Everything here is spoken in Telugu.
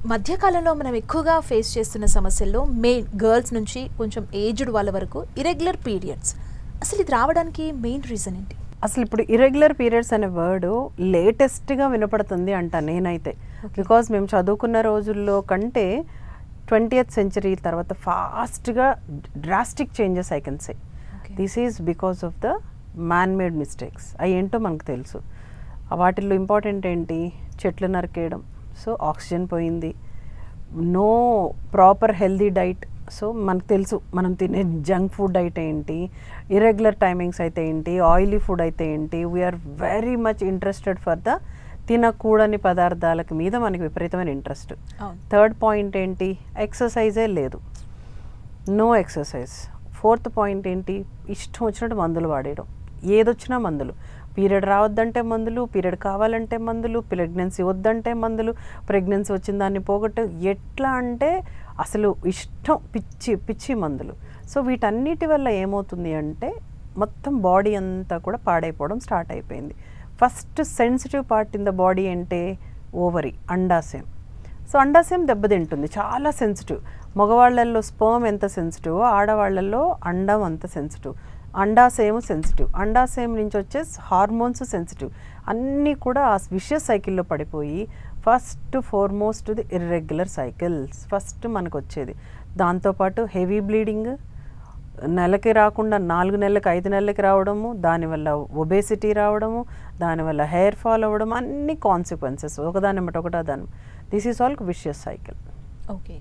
మధ్యకాలంలో మనం ఎక్కువగా ఫేస్ చేస్తున్న సమస్యల్లో మెయిన్ గర్ల్స్ నుంచి కొంచెం ఏజ్డ్ వాళ్ళ వరకు ఇరెగ్యులర్ పీరియడ్స్. అసలు ఇది రావడానికి మెయిన్ రీజన్ ఏంటి? అసలు ఇప్పుడు ఇర్రెగ్యులర్ పీరియడ్స్ అనే వర్డ్ లేటెస్ట్గా వినపడుతుంది అంట నేనైతే. బికాజ్ మేము చదువుకున్న రోజుల్లో కంటే 20th century తర్వాత ఫాస్ట్గా drastic changes I can say. This is because of the man made mistakes. అవి ఏంటో మనకు తెలుసు. వాటిల్లో ఇంపార్టెంట్ ఏంటి? చెట్లు నరికేయడం, సో ఆక్సిజన్ పోయింది. No proper healthy diet. So మనకు తెలుసు మనం తినే జంక్ ఫుడ్ డైట్ ఏంటి, ఇర్రెగ్యులర్ టైమింగ్స్ అయితే ఏంటి, ఆయిలీ ఫుడ్ అయితే ఏంటి. We are very much interested for the తినకూడని పదార్థాలకు మీద మనకి విపరీతమైన ఇంట్రెస్ట్. థర్డ్ పాయింట్ ఏంటి? ఎక్సర్సైజే లేదు, నో ఎక్సర్సైజ్. ఫోర్త్ పాయింట్ ఏంటి? ఇష్టం వచ్చినట్టు మందులు వాడేయడం, ఏదొచ్చినా మందులు. పీరియడ్ రావద్దంటే మందులు, పీరియడ్ కావాలంటే మందులు, ప్రెగ్నెన్సీ వద్దంటే మందులు, ప్రెగ్నెన్సీ వచ్చిన దాన్ని పోగొట్టే, ఎట్లా అంటే అసలు ఇష్టం పిచ్చి పిచ్చి మందులు. సో వీటన్నిటి వల్ల ఏమవుతుంది అంటే మొత్తం బాడీ అంతా కూడా పాడైపోవడం స్టార్ట్ అయిపోయింది. First sensitive part in the body అంటే ఓవరీ, అండాశయం. సో అండాశయం దెబ్బతింటుంది, చాలా సెన్సిటివ్. మగవాళ్ళల్లో స్పర్మ్ ఎంత సెన్సిటివ్, ఆడవాళ్ళల్లో అండం అంత సెన్సిటివ్. అండాశయం సెన్సిటివ్, అండాశయం నుంచి వచ్చే హార్మోన్స్ సెన్సిటివ్. అన్నీ కూడా ఆ విషియస్ సైకిల్లో పడిపోయి first foremost the irregular cycles first మనకు వచ్చేది. దాంతోపాటు హెవీ బ్లీడింగ్, నెలకి రాకుండా 4 నెలలకి 5 నెలలకి రావడము, దానివల్ల ఒబేసిటీ రావడము, దానివల్ల హెయిర్ ఫాల్ అవ్వడం, అన్ని కాన్సిక్వెన్సెస్ ఒకదాని బట్టి ఒకటా దాని. This is all vicious cycle. Okay.